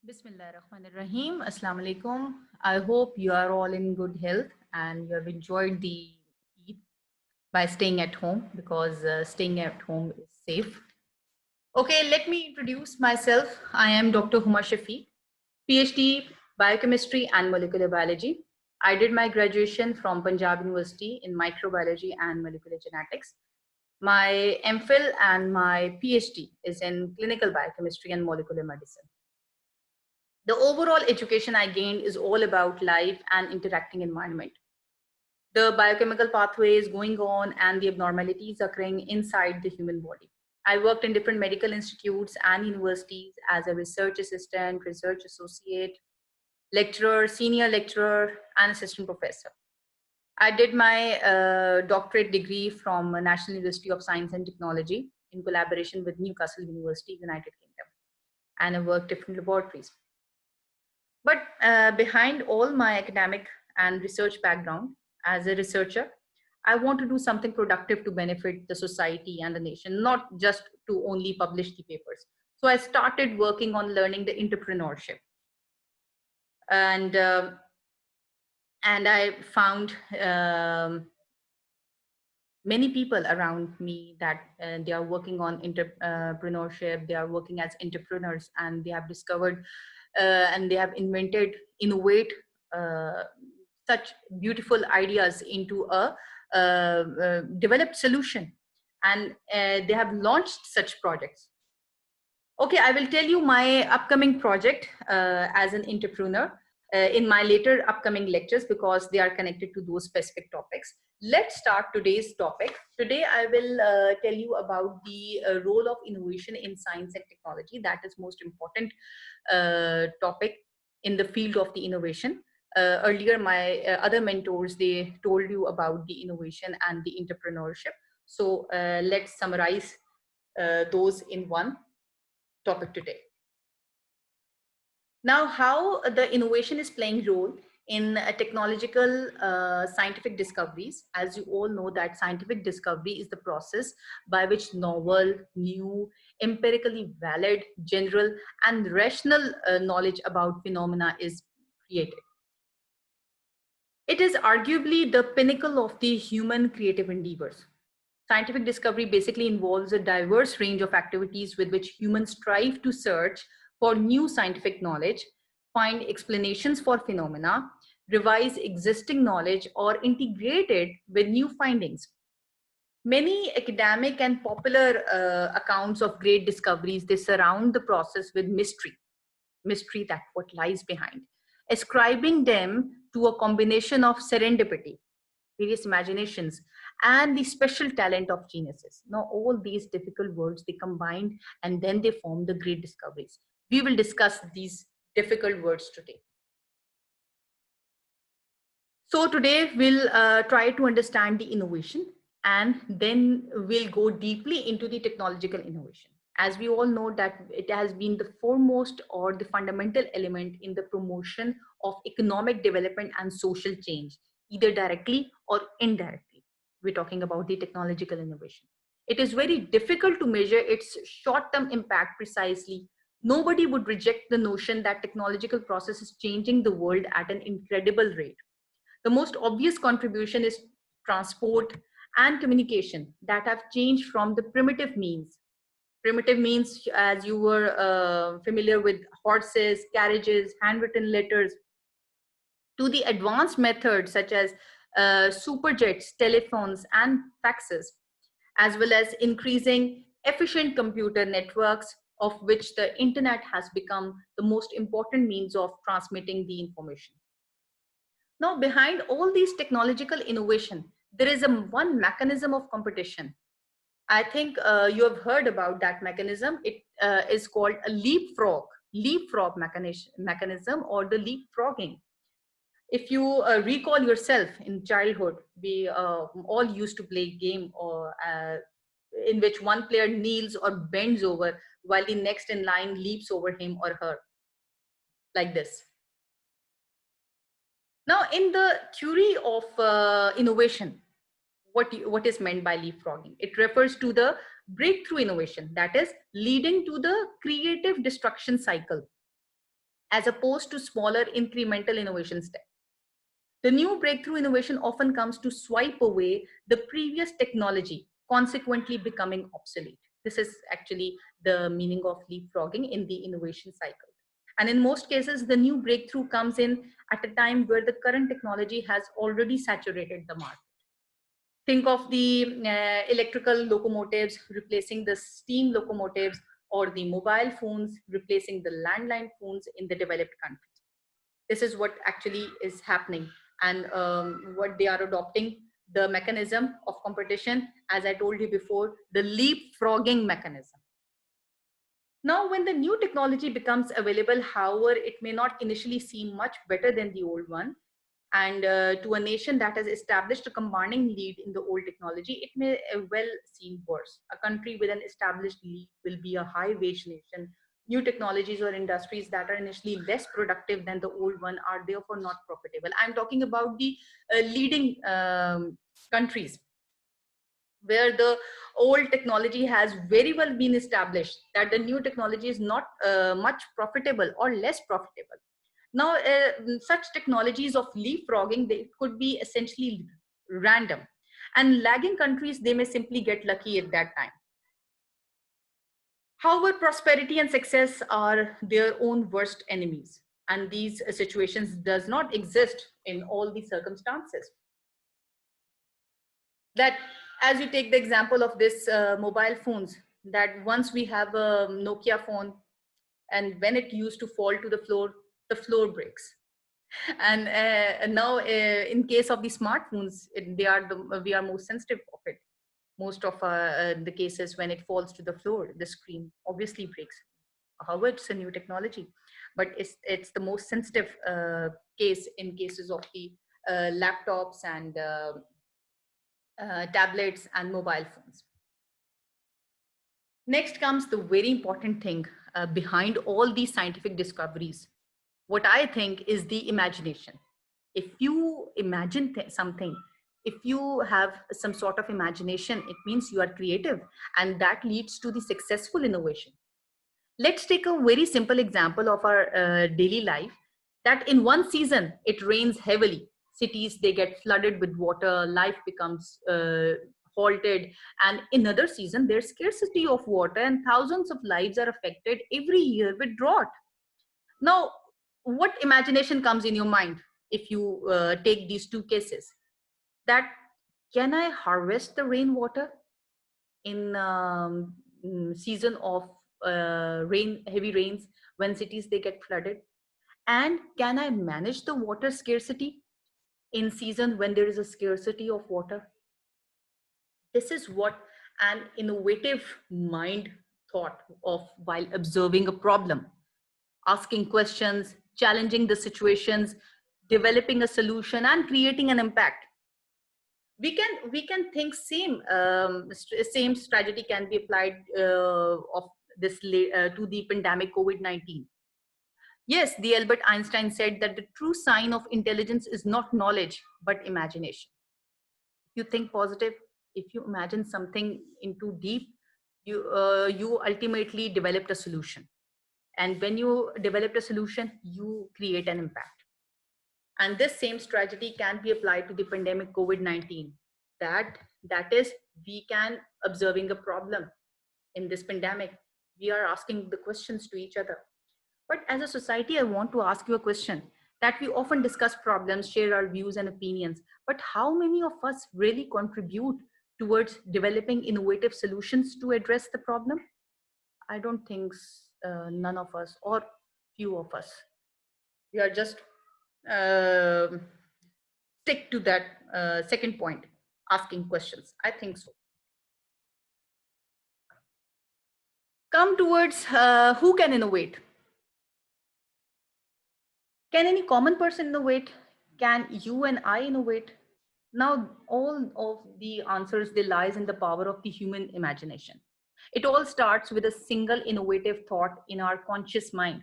Bismillahirrahmanirrahim. Assalamu alaikum. I hope you are all in good health and you have enjoyed the Eid by staying at home because staying at home is safe. Okay, let me introduce myself. I am Dr. Huma Shafi, PhD Biochemistry and Molecular Biology. I did my graduation from Punjab University in Microbiology and Molecular Genetics. My MPhil and my PhD is in Clinical Biochemistry and Molecular Medicine. The overall education I gained is all about life and interacting environment. The biochemical pathways going on and the abnormalities occurring inside the human body. I worked in different medical institutes and universities as a research assistant, research associate, lecturer, senior lecturer, and assistant professor. I did my doctorate degree from National University of Science and Technology in collaboration with Newcastle University, United Kingdom, and I worked different laboratories. But behind all my academic and research background as a researcher, I want to do something productive to benefit the society and the nation, not just to only publish the papers. So I started working on learning the entrepreneurship, and and I found many people around me that they are working on entrepreneurship. They are working as entrepreneurs, and they have discovered and they have invented, innovate uh, such beautiful ideas into a developed solution, and they have launched such projects. Okay, I will tell you my upcoming project as an entrepreneur in my later upcoming lectures because they are connected to those specific topics. Let's start today's topic. Today, I will tell you about the role of innovation in science and technology. That is most important topic in the field of the innovation. Earlier, my other mentors, they told you about the innovation and the entrepreneurship. So let's summarize those in one topic today. Now, how the innovation is playing role in technological scientific discoveries. As you all know that scientific discovery is the process by which novel, new, empirically valid, general, and rational knowledge about phenomena is created. It is arguably the pinnacle of the human creative endeavors. Scientific discovery basically involves a diverse range of activities with which humans strive to search for new scientific knowledge, find explanations for phenomena, revise existing knowledge, or integrate it with new findings. Many academic and popular accounts of great discoveries, they surround the process with mystery that what lies behind, ascribing them to a combination of serendipity, various imaginations, and the special talent of geniuses. Now, all these difficult words they combined and then they form the great discoveries. We will discuss these difficult words today. So today we'll try to understand the innovation and then we'll go deeply into the technological innovation. As we all know that it has been the foremost or the fundamental element in the promotion of economic development and social change, either directly or indirectly. We're talking about the technological innovation. It is very difficult to measure its short-term impact precisely. Nobody would reject the notion that technological process is changing the world at an incredible rate. The most obvious contribution is transport and communication that have changed from the primitive means. Primitive means, as you were familiar with horses, carriages, handwritten letters, to the advanced methods such as superjets, telephones, and faxes, as well as increasing efficient computer networks, of which the internet has become the most important means of transmitting the information. Now, behind all these technological innovation, there is one mechanism of competition. I think you have heard about that mechanism. It is called a leapfrog mechanism, or the leapfrogging. If you recall yourself in childhood, we all used to play game or in which one player kneels or bends over while the next in line leaps over him or her, like this. Now, in the theory of innovation, what is meant by leapfrogging? It refers to the breakthrough innovation that is leading to the creative destruction cycle. as opposed to smaller incremental innovation steps. The new breakthrough innovation often comes to swipe away the previous technology, consequently becoming obsolete. This is actually the meaning of leapfrogging in the innovation cycle. And in most cases, the new breakthrough comes in at a time where the current technology has already saturated the market. Think of the electrical locomotives replacing the steam locomotives, or the mobile phones replacing the landline phones in the developed countries. This is what actually is happening, and what they are adopting, the mechanism of competition, as I told you before, the leapfrogging mechanism. Now, when the new technology becomes available, however, it may not initially seem much better than the old one. And to a nation that has established a commanding lead in the old technology, it may well seem worse. A country with an established lead will be a high wage nation. New technologies or industries that are initially less productive than the old one are therefore not profitable. I'm talking about the leading countries where the old technology has very well been established, that the new technology is not much profitable or less profitable. Now, such technologies of leapfrogging, they could be essentially random. And lagging countries, they may simply get lucky at that time. However, prosperity and success are their own worst enemies. And these situations does not exist in all the circumstances. That, as you take the example of this mobile phones, that once we have a Nokia phone, and when it used to fall to the floor breaks. And now in case of the smartphones, we are more sensitive of it. Most of the cases, when it falls to the floor, the screen obviously breaks. However, it's a new technology, but it's the most sensitive case in cases of the laptops and tablets and mobile phones. Next comes the very important thing behind all these scientific discoveries. What I think is the imagination. If you imagine something, if you have some sort of imagination, it means you are creative, and that leads to the successful innovation. Let's take a very simple example of our daily life, that in one season it rains heavily. Cities, they get flooded with water, life becomes halted. And in another season, there's scarcity of water and thousands of lives are affected every year with drought. Now, what imagination comes in your mind if you take these two cases? That, can I harvest the rainwater in season of heavy rains, when cities, they get flooded? And can I manage the water scarcity in season when there is a scarcity of water? This is what an innovative mind thought of while observing a problem, asking questions, challenging the situations, developing a solution, and creating an impact. We can think same strategy can be applied of this to the pandemic COVID-19. Yes, the Albert Einstein said that the true sign of intelligence is not knowledge but imagination. You think positive, if you imagine something into deep, you ultimately developed a solution. And when you developed a solution, you create an impact. And this same strategy can be applied to the pandemic COVID-19. That is, we can observing a problem in this pandemic. We are asking the questions to each other. But as a society, I want to ask you a question, that we often discuss problems, share our views and opinions, but how many of us really contribute towards developing innovative solutions to address the problem? I don't think none of us, or few of us. We are just stick to that second point, asking questions. I think so. Come towards who can innovate. Can any common person innovate? Can you and I innovate? Now, all of the answers, they lies in the power of the human imagination. It all starts with a single innovative thought in our conscious mind,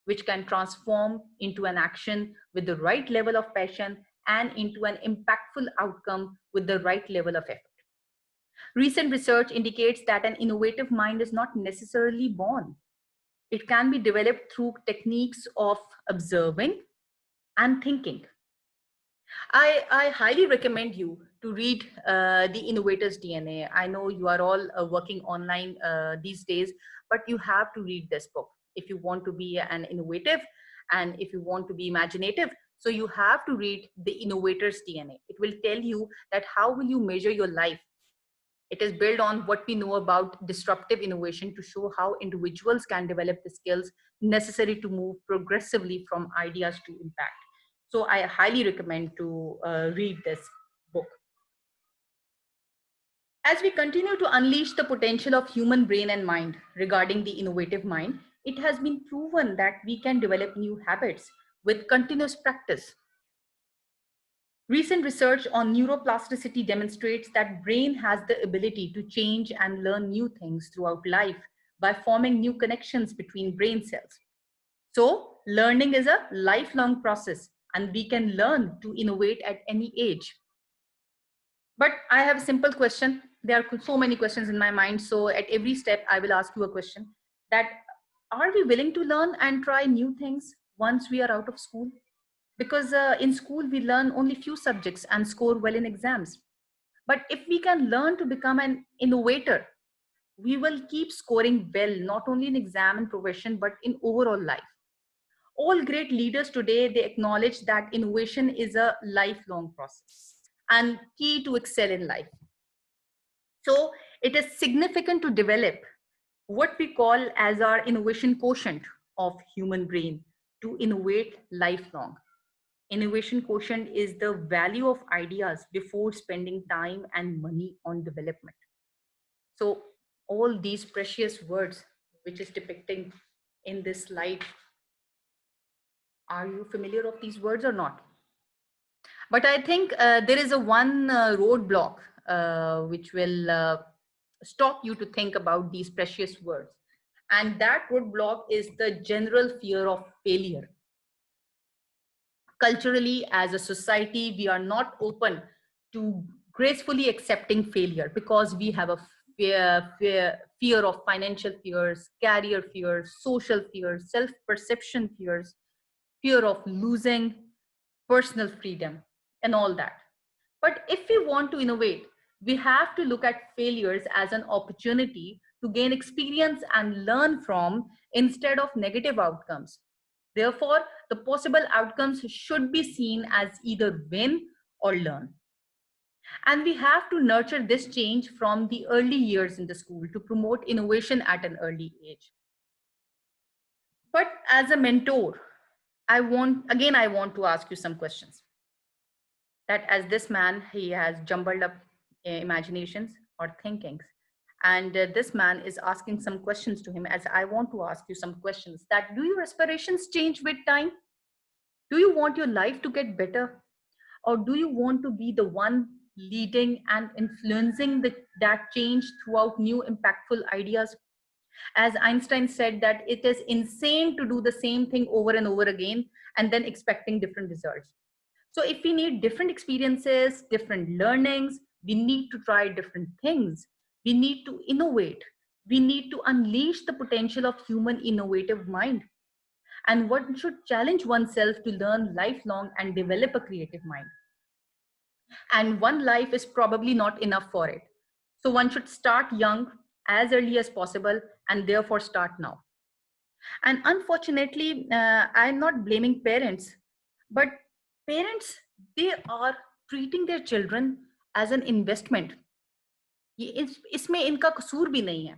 which can transform into an action with the right level of passion and into an impactful outcome with the right level of effort. Recent research indicates that an innovative mind is not necessarily born. It can be developed through techniques of observing and thinking. I highly recommend you to read The Innovator's DNA. I know you are all working online these days, but you have to read this book if you want to be an innovative and if you want to be imaginative. So you have to read The Innovator's DNA. It will tell you that how will you measure your life. It is built on what we know about disruptive innovation to show how individuals can develop the skills necessary to move progressively from ideas to impact. So I highly recommend to read this book. As we continue to unleash the potential of human brain and mind regarding the innovative mind, it has been proven that we can develop new habits with continuous practice. Recent research on neuroplasticity demonstrates that brain has the ability to change and learn new things throughout life by forming new connections between brain cells. So, learning is a lifelong process and we can learn to innovate at any age. But I have a simple question. There are so many questions in my mind. So, at every step, I will ask you a question that are we willing to learn and try new things once we are out of school? Because in school we learn only few subjects and score well in exams, but if we can learn to become an innovator, we will keep scoring well not only in exam and profession but in overall life. All great leaders today, they acknowledge that innovation is a lifelong process and key to excel in life. So it is significant to develop what we call as our innovation quotient of human brain to innovate lifelong. Innovation quotient is the value of ideas before spending time and money on development. So all these precious words which is depicting in this slide, are you familiar of these words or not? But I think there is a one roadblock which will stop you to think about these precious words. And that roadblock is the general fear of failure. Culturally, as a society, we are not open to gracefully accepting failure because we have a fear of financial fears, career fears, social fears, self-perception fears, fear of losing personal freedom, and all that. But if we want to innovate, we have to look at failures as an opportunity to gain experience and learn from instead of negative outcomes. Therefore, the possible outcomes should be seen as either win or learn. And we have to nurture this change from the early years in the school to promote innovation at an early age. But as a mentor, I want to ask you some questions. That as this man, he has jumbled up imaginations or thinkings. And this man is asking some questions to him, as I want to ask you some questions. That do your aspirations change with time? Do you want your life to get better? Or do you want to be the one leading and influencing that change throughout new impactful ideas? As Einstein said, that it is insane to do the same thing over and over again and then expecting different results. So if we need different experiences, different learnings, we need to try different things. We need to innovate. We need to unleash the potential of human innovative mind. And one should challenge oneself to learn lifelong and develop a creative mind. And one life is probably not enough for it. So one should start young, as early as possible, and therefore start now. And unfortunately, I'm not blaming parents, but parents, they are treating their children as an investment. इसमें इनका कसूर भी नहीं है.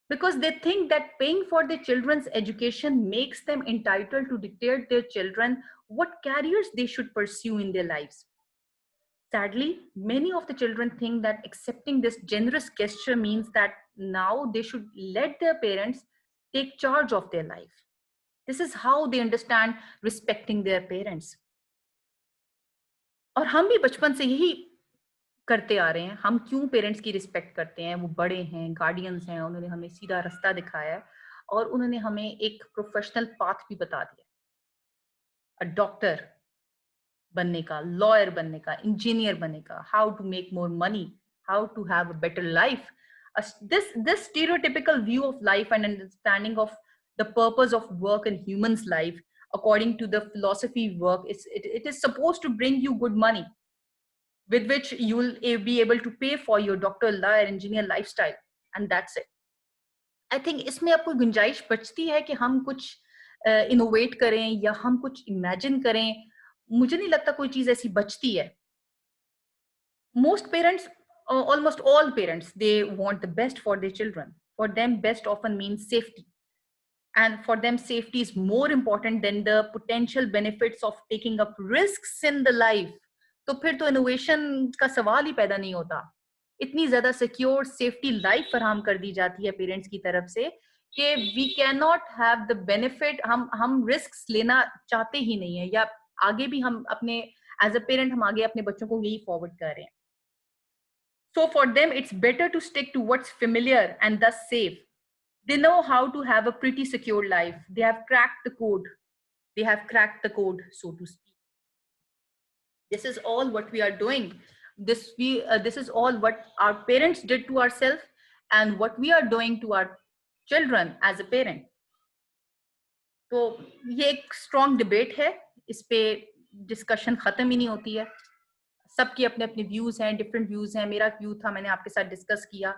Because they think that paying for their children's education makes them entitled to dictate their children what careers they should pursue in their lives. Sadly, many of the children think that accepting this generous gesture means that now they should let their parents take charge of their life. This is how they understand respecting their parents. और हम भी बचपन से यही करते आ रहे हैं. हम क्यों पेरेंट्स की रिस्पेक्ट करते हैं? वो बड़े हैं, गार्डियंस हैं, उन्होंने हमें सीधा रास्ता दिखाया है और उन्होंने हमें एक प्रोफेशनल पाथ भी बता दिया. अ डॉक्टर बनने का, लॉयर बनने का, इंजीनियर बनने का, how to make more money, how to have a better life. This stereotypical view of life and understanding of the purpose of work in human's life, according to the philosophy work, it is supposed to bring you good money with which you will be able to pay for your doctor, lawyer, engineer lifestyle, and that's it. I think इसमें आपको गुंजाइश बचती है कि हम कुछ innovate करें या हम कुछ इमेजिन करें. मुझे नहीं लगता कोई चीज ऐसी बचती है. Most parents, almost all parents, they want the best for their children. For them, best often means safety. And for them, safety is more important than the potential benefits of taking up risks in the life. तो फिर तो innovation का सवाल ही पैदा नहीं होता. इतनी ज्यादा सिक्योर सेफ्टी लाइफ फराहम कर दी जाती है पेरेंट्स की तरफ से कि we can not have the benefit. हम रिस्क लेना चाहते ही नहीं है, या आगे भी हम अपने एज अ पेरेंट हम आगे अपने बच्चों को यही फॉरवर्ड कर रहे हैं. So for them, it's better to stick to what's familiar and thus safe. They know how to have a pretty secure life. They have cracked the code. They have cracked the code, so to speak. This is all what we are doing. This is all what our parents did to ourselves and what we are doing to our children as a parent. तो ये एक strong debate है. इस पे discussion खत्म ही नहीं होती है. सबके अपने अपने व्यूज हैं, डिफरेंट व्यूज हैं. मेरा व्यू था, मैंने आपके साथ डिस्कस किया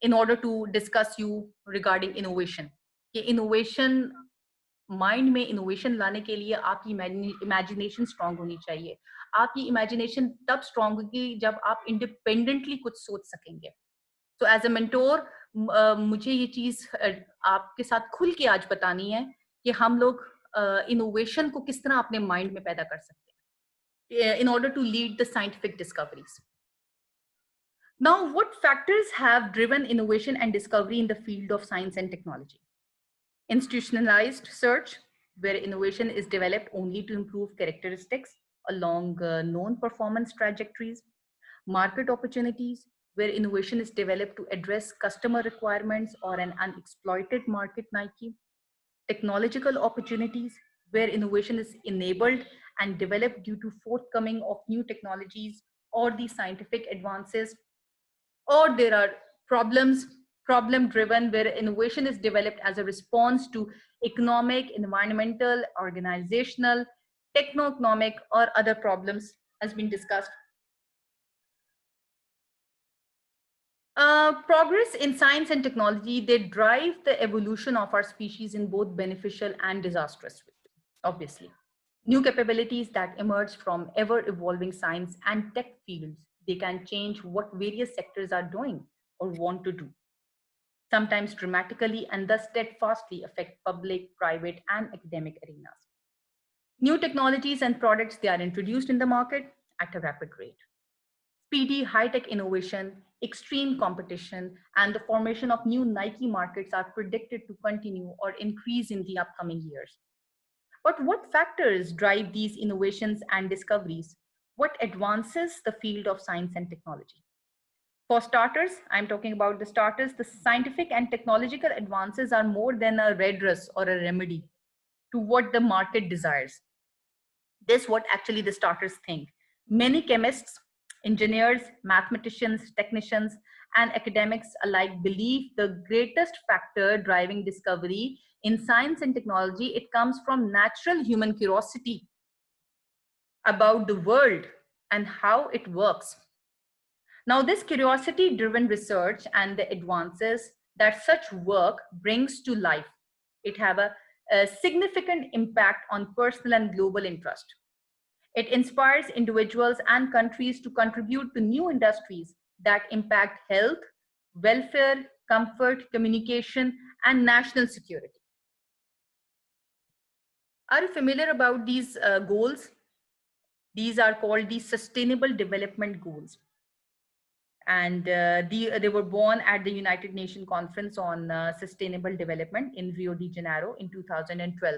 in order to discuss you regarding innovation. कि इनोवेशन, माइंड में इनोवेशन लाने के लिए आपकी इमेजिनेशन स्ट्रांग होनी चाहिए. आपकी इमेजिनेशन तब स्ट्रांग होगी जब आप इंडिपेंडेंटली कुछ सोच सकेंगे. तो एज अ मेंटोर मुझे ये चीज आपके साथ खुल के आज बतानी है कि हम लोग इनोवेशन को किस तरह अपने माइंड में पैदा कर सकते हैं in order to lead the scientific discoveries. Now, what factors have driven innovation and discovery in the field of science and technology? Institutionalized search, where innovation is developed only to improve characteristics along known performance trajectories. Market opportunities, where innovation is developed to address customer requirements or an unexploited market Nike. Technological opportunities, where innovation is enabled and developed due to forthcoming of new technologies or the scientific advances. Or there are problem driven, where innovation is developed as a response to economic, environmental, organizational, techno-economic or other problems has been discussed. Progress in science and technology, they drive the evolution of our species in both beneficial and disastrous ways, obviously. New capabilities that emerge from ever-evolving science and tech fields, they can change what various sectors are doing or want to do, sometimes dramatically, and thus steadfastly affect public, private, and academic arenas. New technologies and products, they are introduced in the market at a rapid rate. Speedy high-tech innovation, extreme competition, and the formation of new Nike markets are predicted to continue or increase in the upcoming years. But what factors drive these innovations and discoveries? What advances the field of science and technology? For starters, I'm talking about the starters, the scientific and technological advances are more than a redress or a remedy to what the market desires. This is what actually the starters think. Many chemists, engineers, mathematicians, technicians, and academics alike believe the greatest factor driving discovery in science and technology, it comes from natural human curiosity about the world and how it works. Now, this curiosity-driven research and the advances that such work brings to life, it have a significant impact on personal and global interest. It inspires individuals and countries to contribute to new industries that impact health, welfare, comfort, communication, and national security. Are you familiar about these goals? These are called the Sustainable Development Goals. And they were born at the United Nations Conference on Sustainable Development in Rio de Janeiro in 2012.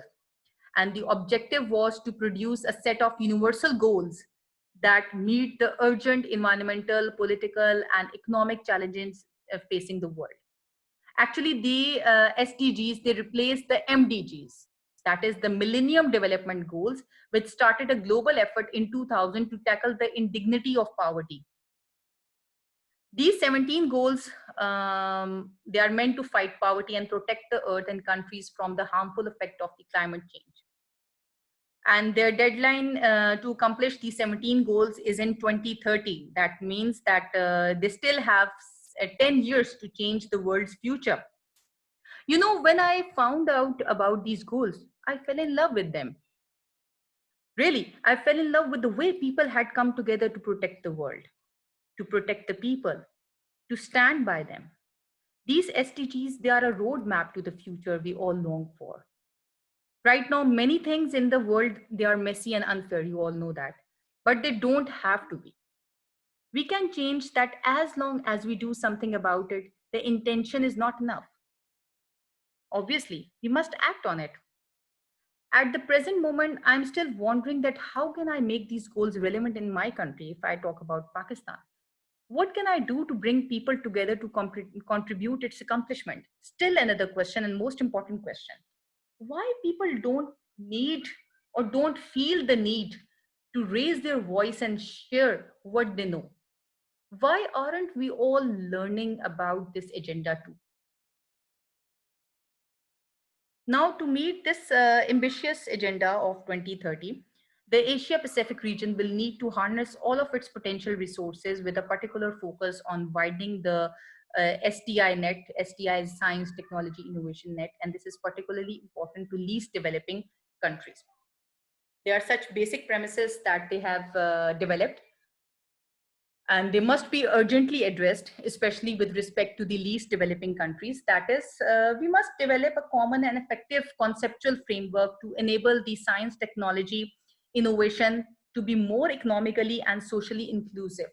And the objective was to produce a set of universal goals that meet the urgent environmental, political, and economic challenges facing the world. Actually, the SDGs, they replaced the MDGs, that is the Millennium Development Goals, which started a global effort in 2000 to tackle the indignity of poverty. These 17 goals, they are meant to fight poverty and protect the earth and countries from the harmful effect of the climate change. And their deadline to accomplish these 17 goals is in 2030. That means that they still have 10 years to change the world's future. You know, when I found out about these goals, I fell in love with them. Really, I fell in love with the way people had come together to protect the world, to protect the people, to stand by them. These SDGs, they are a roadmap to the future we all long for. Right now, many things in the world, they are messy and unfair. You all know that. But they don't have to be. We can change that as long as we do something about it. The intention is not enough. Obviously, we must act on it. At the present moment, I'm still wondering that how can I make these goals relevant in my country if I talk about Pakistan? What can I do to bring people together to contribute its accomplishment? Still another question and most important question. Why people don't need or don't feel the need to raise their voice and share what they know? Why aren't we all learning about this agenda too? Now, to meet this ambitious agenda of 2030, the Asia Pacific region will need to harness all of its potential resources with a particular focus on widening the STI net. STI is Science, Technology, Innovation Net, and this is particularly important to least developing countries. There are such basic premises that they have developed, and they must be urgently addressed, especially with respect to the least developing countries. That is, we must develop a common and effective conceptual framework to enable the science, technology, innovation to be more economically and socially inclusive,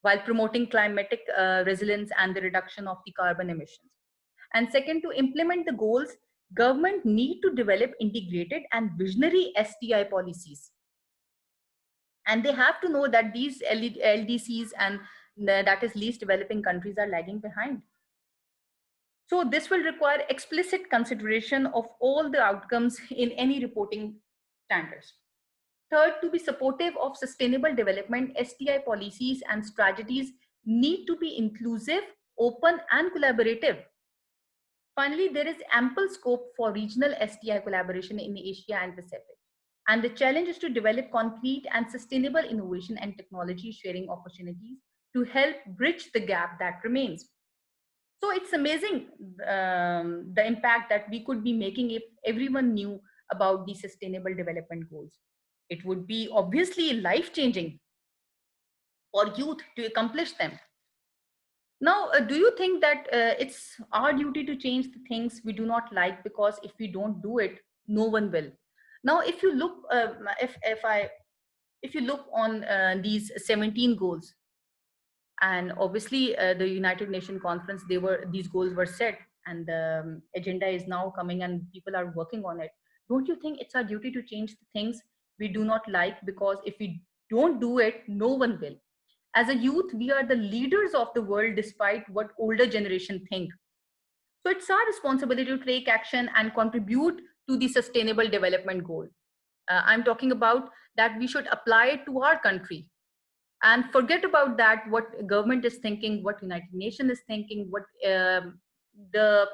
while promoting climatic resilience and the reduction of the carbon emissions. And second, to implement the goals, government need to develop integrated and visionary STI policies, and they have to know that these LDCs and that is least developing countries are lagging behind. So this will require explicit consideration of all the outcomes in any reporting standards. Third, to be supportive of sustainable development, STI policies and strategies need to be inclusive, open, and collaborative. Finally, there is ample scope for regional STI collaboration in Asia and Pacific. And the challenge is to develop concrete and sustainable innovation and technology sharing opportunities to help bridge the gap that remains. So it's amazing the impact that we could be making if everyone knew about the sustainable development goals. It would be obviously life changing for youth to accomplish them. Now, do you think that it's our duty to change the things we do not like, because if we don't do it, no one will? Now, if you look, if you look on these 17 goals, and obviously the United Nations conference, these goals were set, and the agenda is now coming, and people are working on it. Don't you think it's our duty to change the things we do not like? Because if we don't do it, no one will. As a youth, we are the leaders of the world despite what older generation think. So it's our responsibility to take action and contribute to the sustainable development goal. I'm talking about that we should apply it to our country and forget about that what government is thinking, what United Nations is thinking, what the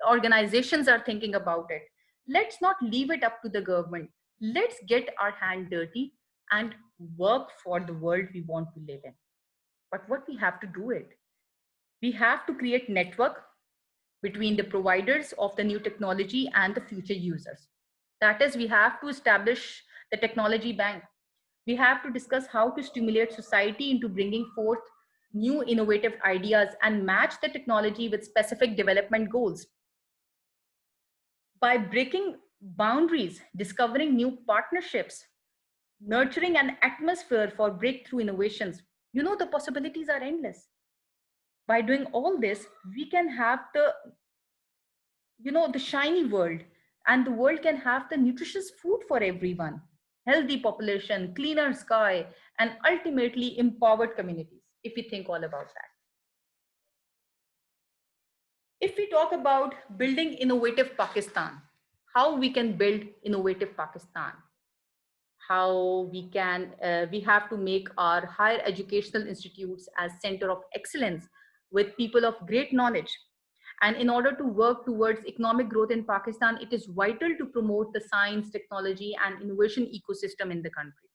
organizations are thinking about it. Let's not leave it up to the government. Let's get our hand dirty and work for the world we want to live in. But what we have to do it, we have to create network between the providers of the new technology and the future users. That is, we have to establish the technology bank. We have to discuss how to stimulate society into bringing forth new innovative ideas and match the technology with specific development goals. By breaking boundaries, discovering new partnerships, nurturing an atmosphere for breakthrough innovations, you know, the possibilities are endless. By doing all this, we can have the, you know, the shiny world, and the world can have the nutritious food for everyone, healthy population, cleaner sky, and ultimately empowered communities, if we think all about that. If we talk about building innovative Pakistan, how we can build innovative Pakistan, how we have to make our higher educational institutes as center of excellence with people of great knowledge. And in order to work towards economic growth in Pakistan, it is vital to promote the science, technology, and innovation ecosystem in the country.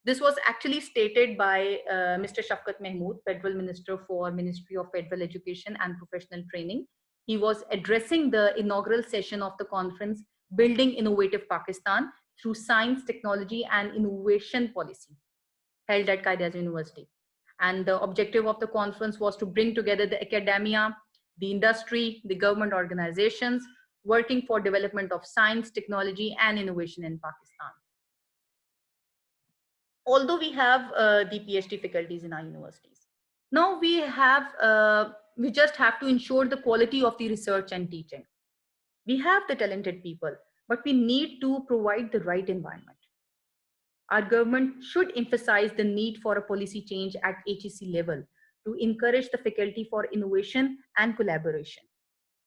This was actually stated by Mr. Shafqat Mahmood, Federal Minister for Ministry of Federal Education and Professional Training. He was addressing the inaugural session of the conference, Building Innovative Pakistan through Science, Technology, and Innovation Policy, held at Qaeda University. And the objective of the conference was to bring together the academia, the industry, the government organizations, working for development of science, technology, and innovation in Pakistan. Although we have the PhD faculties in our universities, now we just have to ensure the quality of the research and teaching. We have the talented people, but we need to provide the right environment. Our government should emphasize the need for a policy change at HEC level to encourage the faculty for innovation and collaboration.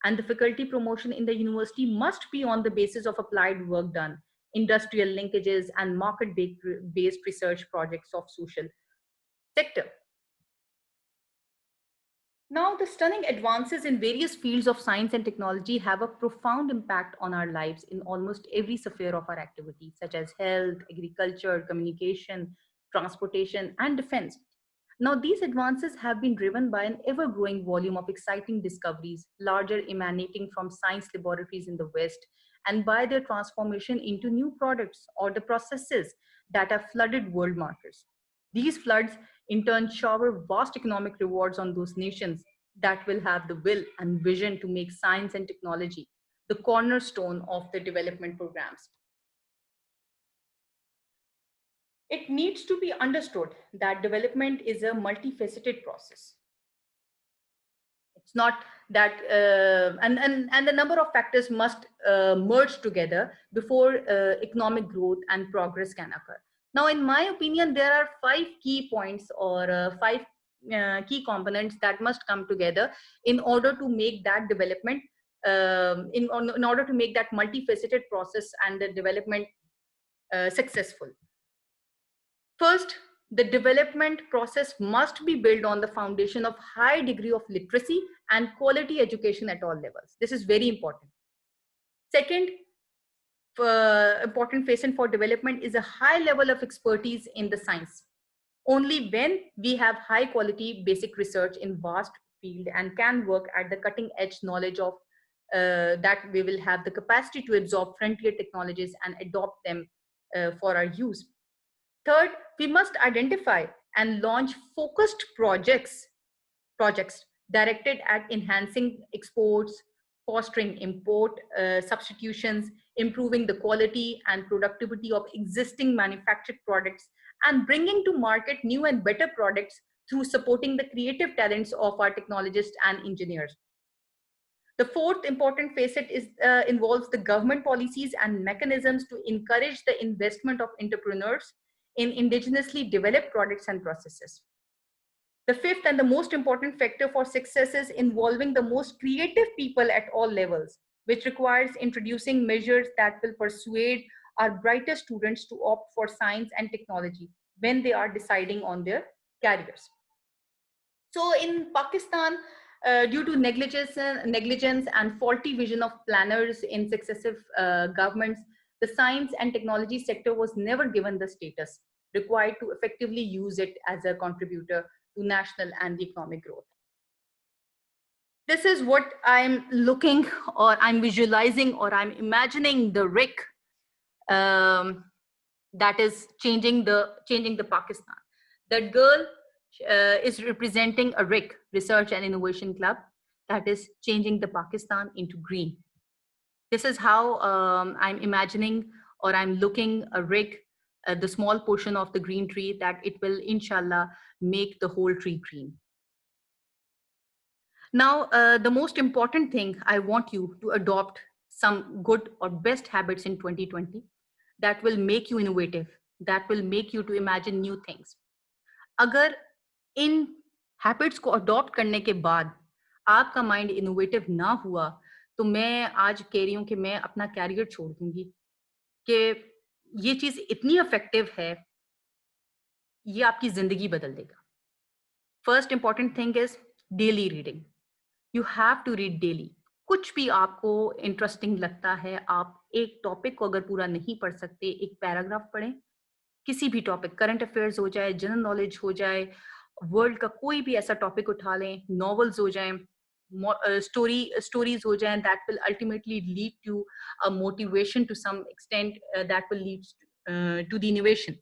And the faculty promotion in the university must be on the basis of applied work done, industrial linkages, and market-based research projects of social sector. Now, the stunning advances in various fields of science and technology have a profound impact on our lives in almost every sphere of our activities, such as health, agriculture, communication, transportation, and defense. Now, these advances have been driven by an ever-growing volume of exciting discoveries, larger emanating from science laboratories in the West, and by their transformation into new products or the processes that have flooded world markets. These floods, in turn, shower vast economic rewards on those nations that will have the will and vision to make science and technology the cornerstone of the development programs. It needs to be understood that development is a multifaceted process. It's not that, and the number of factors must merge together before economic growth and progress can occur. Now, in my opinion, there are 5 key points or 5 key components that must come together in order to make that development, in order to make that multifaceted process and the development successful. First, the development process must be built on the foundation of high degree of literacy and quality education at all levels. This is very important. Second, important facet for development is a high level of expertise in the science. Only when we have high quality basic research in vast field and can work at the cutting edge knowledge of that we will have the capacity to absorb frontier technologies and adopt them for our use. Third, we must identify and launch focused projects directed at enhancing exports, fostering import substitutions, improving the quality and productivity of existing manufactured products, and bringing to market new and better products through supporting the creative talents of our technologists and engineers. The fourth important facet involves the government policies and mechanisms to encourage the investment of entrepreneurs in indigenously developed products and processes. The fifth and the most important factor for success is involving the most creative people at all levels, which requires introducing measures that will persuade our brightest students to opt for science and technology when they are deciding on their careers. So in Pakistan, due to negligence and faulty vision of planners in successive governments, the science and technology sector was never given the status required to effectively use it as a contributor to national and economic growth. This is what I'm looking, or I'm visualizing, or I'm imagining the RIC that is changing the Pakistan. That girl is representing a RIC, Research and Innovation Club, that is changing the Pakistan into green. This is how I'm imagining, or I'm looking a RIC, the small portion of the green tree, that it will, inshallah, make the whole tree green. Now, the most important thing, I want you to adopt some good or best habits in 2020 that will make you innovative, that will make you to imagine new things. अगर इन habits को adopt करने के बाद आपका mind innovative ना हुआ, तो मैं आज कह रही हूँ कि मैं अपना कैरियर छोड़ दूंगी, कि ये चीज़ इतनी इफ़ेक्टिव है, ये आपकी ज़िंदगी बदल देगा। First important thing is daily reading. You have to read daily. कुछ भी आपको इंटरेस्टिंग लगता है, आप एक टॉपिक को अगर पूरा नहीं पढ़ सकते, एक पैराग्राफ पढ़ें। किसी भी टॉपिक, करंट अफेयर्स हो जाए, जनरल नॉलेज हो जाए, वर्ल्ड का कोई भी ऐसा टॉपिक उठा लें, नॉवेल्स हो जाएँ, स्टोरीज हो जाएँ, that will ultimately lead to a motivation to some extent, that will lead to the innovation.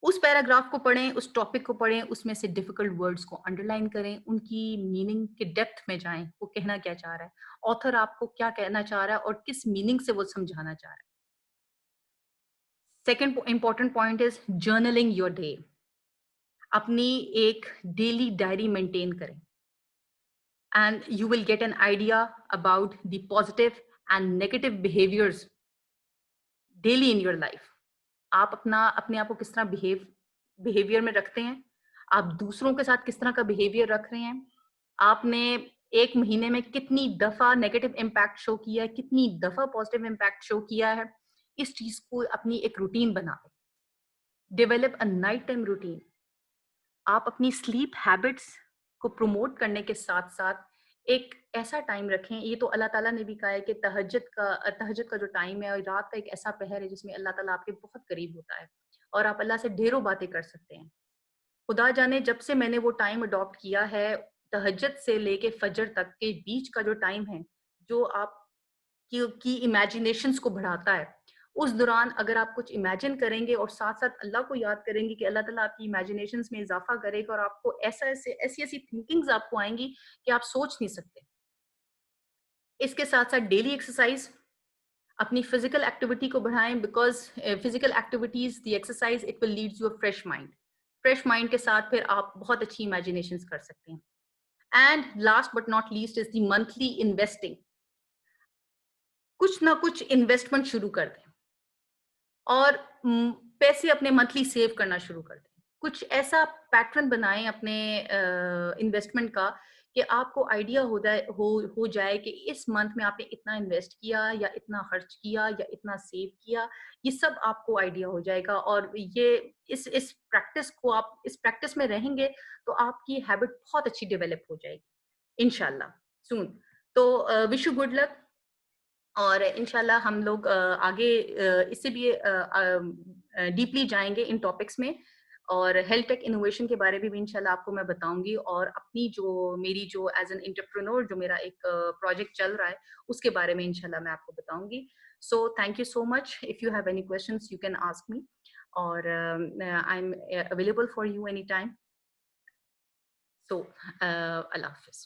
उस पैराग्राफ को पढ़ें, उस टॉपिक को पढ़ें, उसमें से डिफिकल्ट वर्ड्स को अंडरलाइन करें, उनकी मीनिंग के डेप्थ में जाएँ, वो कहना क्या चाह रहा है, ऑथर आपको क्या कहना चाह रहा है और किस मीनिंग से वो समझाना चाह रहा है। Second important point is journaling your day. अपनी एक डेली डायरी मेंटेन करें and you will get an idea about the positive and negative behaviours daily in your life. आप अपने आप को किस तरह बिहेवियर में रखते हैं, आप दूसरों के साथ किस तरह का बिहेवियर रख रहे हैं, आपने एक महीने में कितनी दफा नेगेटिव इम्पैक्ट शो किया है, कितनी दफा पॉजिटिव इम्पैक्ट शो किया है। इस चीज को अपनी एक रूटीन बनाएं। Develop a night time routine. आप अपनी स्लीप हैबिट्स को प्रमोट करने के साथ साथ एक ऐसा टाइम रखें। ये तो अल्लाह ताला ने भी कहा है कि तहज्जुद का जो टाइम है और रात का एक ऐसा पहर है जिसमें अल्लाह ताला आपके बहुत करीब होता है और आप अल्लाह से ढेरों बातें कर सकते हैं। खुदा जाने जब से मैंने वो टाइम अडॉप्ट किया है, तहज्जुद से लेके फजर तक के बीच का जो टाइम है, जो आप की इमेजिनेशंस को बढ़ाता है। उस दौरान अगर आप कुछ इमेजिन करेंगे और साथ-साथ अल्लाह को याद करेंगे कि अल्लाह ताला आपकी इमेजिनेशंस में इज़ाफ़ा करेगा और आपको ऐसी-ऐसी थिंकिंग्स आपको आएँगी कि आप सोच नहीं सकते। इसके साथ-साथ डेली एक्सरसाइज़, अपनी फिज़िकल एक्टिविटी को बढ़ाएँ because physical activities, the exercise it will leads you a fresh mind. Fresh mind के साथ फिर आप बहुत अच्छी इमेजिनेशंस कर सकते हैं। And last but not least is the monthly investing. कुछ ना कुछ इन्वेस्टमेंट शुरू कर दें। और पैसे अपने मंथली सेव करना शुरू कर दें। कुछ ऐसा पैटर्न बनाएँ अपने इन्वेस्टमेंट का कि आपको आइडिया हो जाए कि इस मंथ में आपने इतना इन्वेस्ट किया या इतना खर्च किया या इतना सेव किया। ये सब आपको आइडिया हो जाएगा और ये इस प्रैक्टिस में रहेंगे तो आपकी हैबिट बहुत अच्छी डेवलप हो जाएगी इंशाल्लाह सून। तो विश यू गुड लक। और इंशाल्लाह हम लोग आगे इससे भी डीपली जाएँगे इन टॉपिक्स में और हेल्थ टेक इनोवेशन के बारे में भी इंशाल्लाह आपको मैं बताऊँगी और अपनी जो मेरी जो एज़ एन एंटरप्रेन्योर जो मेरा एक प्रोजेक्ट चल रहा है, उसके बारे में इंशाल्लाह मैं आपको बताऊँगी। So thank you so much. If you have any questions you can ask me और I am available for you any time. So अल्लाह हाफ़िज़।